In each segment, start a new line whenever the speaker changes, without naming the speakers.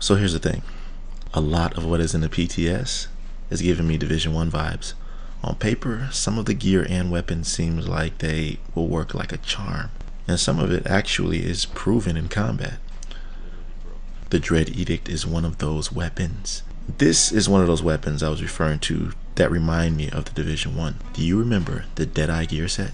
So here's the thing. A lot of what is in the PTS is giving me Division 1 vibes. On paper, some of the gear and weapons seems like they will work like a charm, and some of it actually is proven in combat. The Dread Edict is one of those weapons. This is one of those weapons I was referring to that remind me of the Division 1. Do you remember the Deadeye gear set?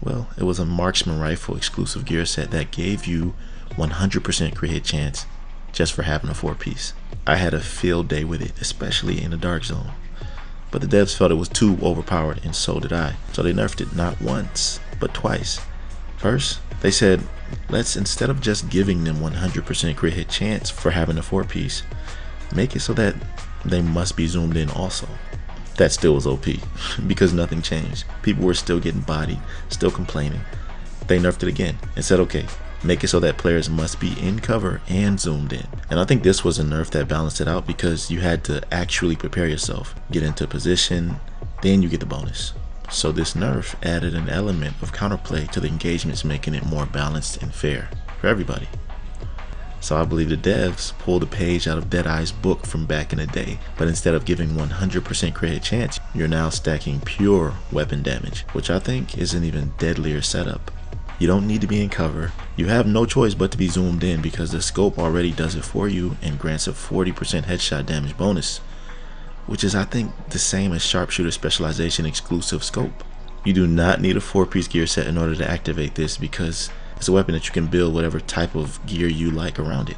Well, it was a marksman rifle exclusive gear set that gave you 100% crit hit chance just for having a 4-piece. I had a field day with it, especially in the dark zone. But the devs felt it was too overpowered, and so did I. So they nerfed it not once, but twice. First, they said, let's, instead of just giving them 100% crit hit chance for having a 4-piece, make it so that they must be zoomed in also. That still was OP, because nothing changed. People were still getting bodied, still complaining. They nerfed it again and said, okay, make it so that players must be in cover and zoomed in. And I think this was a nerf that balanced it out, because you had to actually prepare yourself, get into position, then you get the bonus. So this nerf added an element of counterplay to the engagements, making it more balanced and fair for everybody. So I believe the devs pulled a page out of Deadeye's book from back in the day, but instead of giving 100% crit hit chance, you're now stacking pure weapon damage, which I think is an even deadlier setup. You don't need to be in cover. You have no choice but to be zoomed in, because the scope already does it for you and grants a 40% headshot damage bonus, which is, I think, the same as sharpshooter specialization exclusive scope. You do not need a 4-piece gear set in order to activate this, because it's a weapon that you can build whatever type of gear you like around it.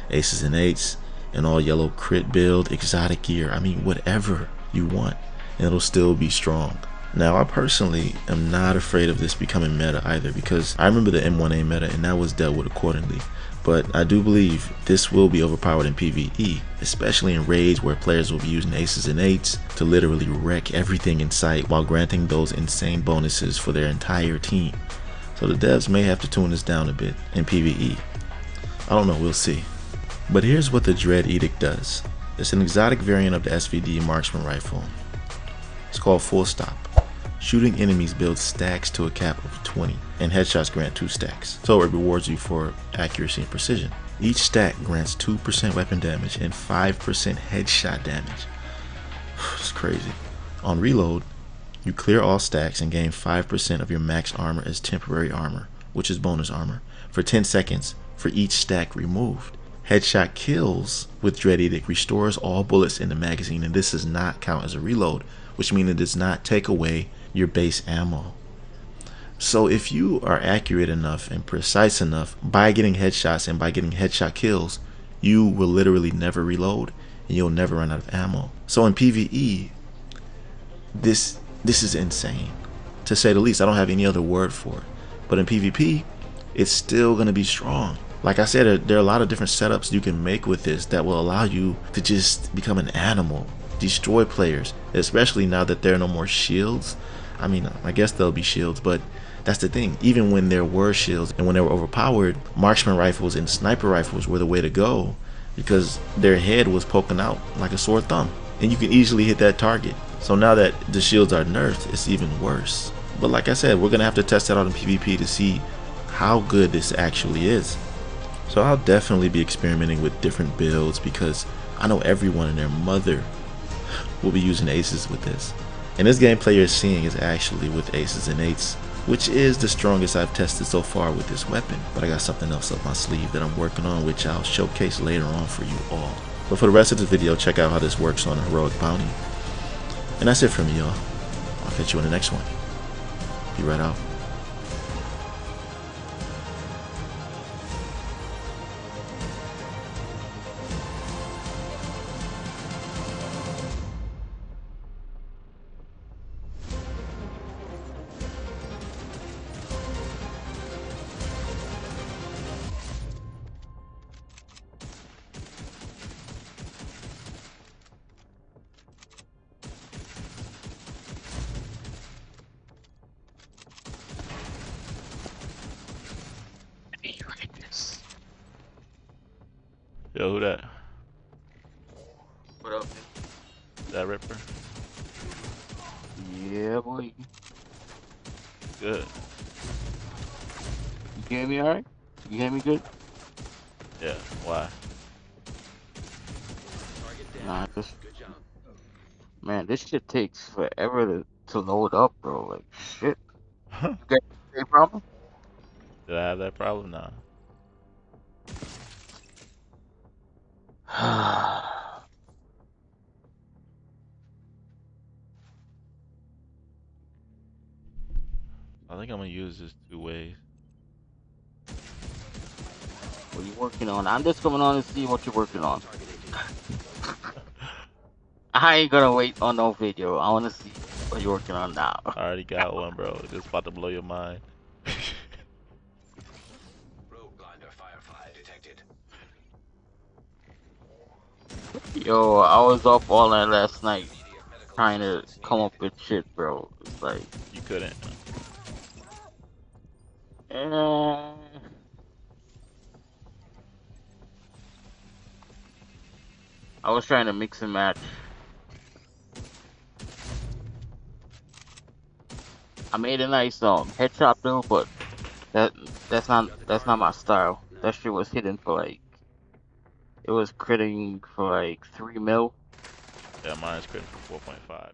Aces and eights, an all yellow crit build, exotic gear, I mean whatever you want, and it'll still be strong. Now, I personally am not afraid of this becoming meta either, because I remember the M1A meta and that was dealt with accordingly. But I do believe this will be overpowered in PvE, especially in raids where players will be using aces and eights to literally wreck everything in sight while granting those insane bonuses for their entire team. So the devs may have to tune this down a bit in PvE. I don't know, we'll see. But here's what the Dread Edict does. It's an exotic variant of the SVD marksman rifle. It's called Full Stop. Shooting enemies builds stacks to a cap of 20, and headshots grant 2 stacks, so it rewards you for accuracy and precision. Each stack grants 2% weapon damage and 5% headshot damage. It's crazy. On reload, you clear all stacks and gain 5% of your max armor as temporary armor, which is bonus armor, for 10 seconds for each stack removed. Headshot kills with Dread Edict restores all bullets in the magazine, and this does not count as a reload, which means it does not take away your base ammo. So if you are accurate enough and precise enough by getting headshots and by getting headshot kills, you will literally never reload and you'll never run out of ammo. So in PvE, this is insane, to say the least. I don't have any other word for it. But in PvP, it's still going to be strong. Like I said, there are a lot of different setups you can make with this that will allow you to just become an animal, destroy players, especially now that there are no more shields. I mean, I guess there'll be shields, but that's the thing. Even when there were shields and when they were overpowered, marksman rifles and sniper rifles were the way to go, because their head was poking out like a sore thumb and you can easily hit that target. So now that the shields are nerfed, it's even worse. But like I said, we're gonna have to test that out in PvP to see how good this actually is. So I'll definitely be experimenting with different builds, because I know everyone and their mother will be using aces with this. And this gameplay you're seeing is actually with aces and eights, which is the strongest I've tested so far with this weapon. But I got something else up my sleeve that I'm working on, which I'll showcase later on for you all. But for the rest of the video, check out how this works on a heroic bounty. And that's it from me, y'all. I'll catch you in the next one. Be right out. Yo, who that?
What up, man?
That Ripper?
Yeah, boy.
Good.
You hear me alright? You hear me good?
Yeah, why?
Nah, man, this shit takes forever to load up, bro. Like, shit. You got a problem?
Did I have that problem? Nah. I think I'm gonna use this 2 ways.
What are you working on? I'm just coming on to see what you're working on. I ain't gonna wait on no video. I wanna see what you're working on now.
I already got one, bro. It's about to blow your mind.
Yo, I was up all night last night trying to come up with shit, bro. It's like,
You couldn't.
I was trying to mix and match. I made a nice headshot though, but that's not my style. That shit was hitting for like, it was critting for like 3 mil.
Yeah, mine's critting for 4.5.